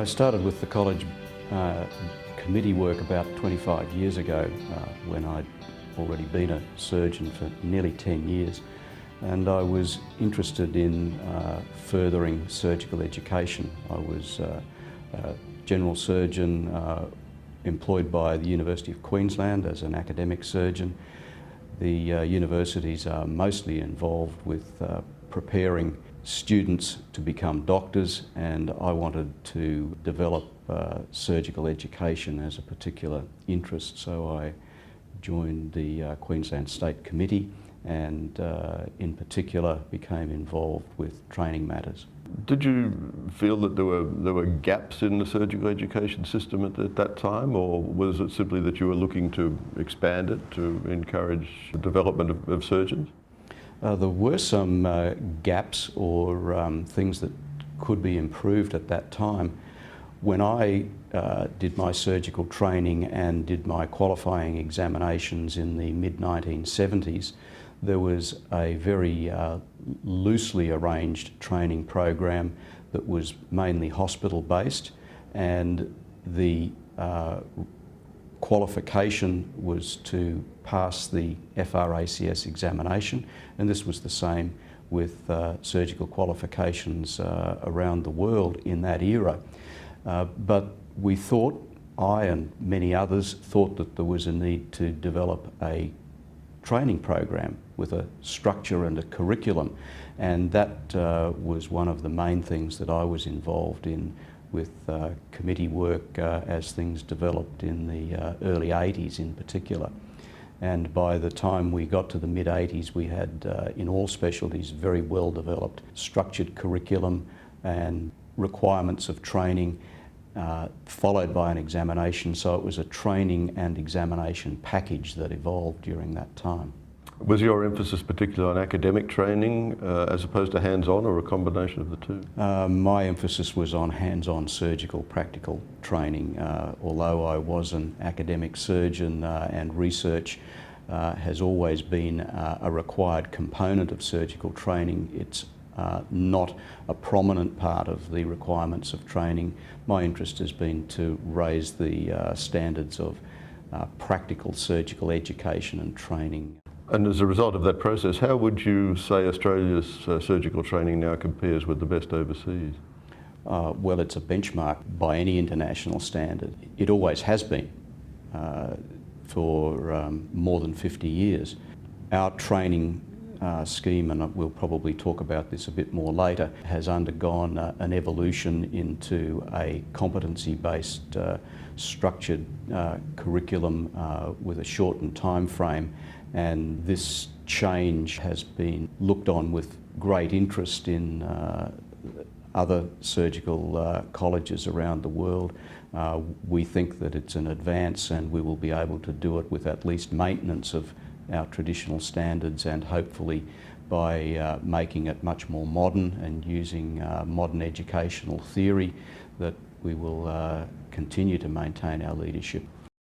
I started with the college committee work about 25 years ago when I'd already been a surgeon for nearly 10 years, and I was interested in furthering surgical education. I was a general surgeon employed by the University of Queensland as an academic surgeon. The universities are mostly involved with preparing students to become doctors, and I wanted to develop surgical education as a particular interest, so I joined the Queensland State Committee and in particular became involved with training matters. Did you feel that there were gaps in the surgical education system at that time, or was it simply that you were looking to expand it to encourage the development of surgeons? There were some gaps or things that could be improved at that time. When I did my surgical training and did my qualifying examinations in the mid-1970s, there was a very loosely arranged training program that was mainly hospital-based, and the qualification was to pass the FRACS examination, and this was the same with surgical qualifications around the world in that era. But we thought, I and many others thought, that there was a need to develop a training program with a structure and a curriculum, and that was one of the main things that I was involved in with committee work as things developed in the early 80s in particular. And by the time we got to the mid-80s, we had in all specialties very well developed structured curriculum and requirements of training followed by an examination, so it was a training and examination package that evolved during that time. Was your emphasis particularly on academic training as opposed to hands-on, or a combination of the two? My emphasis was on hands-on surgical practical training. Although I was an academic surgeon and research has always been a required component of surgical training, it's not a prominent part of the requirements of training. My interest has been to raise the standards of practical surgical education and training. And as a result of that process, how would you say Australia's surgical training now compares with the best overseas? Well, it's a benchmark by any international standard. It always has been for more than 50 years. Our training scheme, and we'll probably talk about this a bit more later, has undergone an evolution into a competency-based structured curriculum with a shortened time frame, and this change has been looked on with great interest in other surgical colleges around the world. We think that it's an advance, and we will be able to do it with at least maintenance of our traditional standards, and hopefully by making it much more modern and using modern educational theory, that we will continue to maintain our leadership.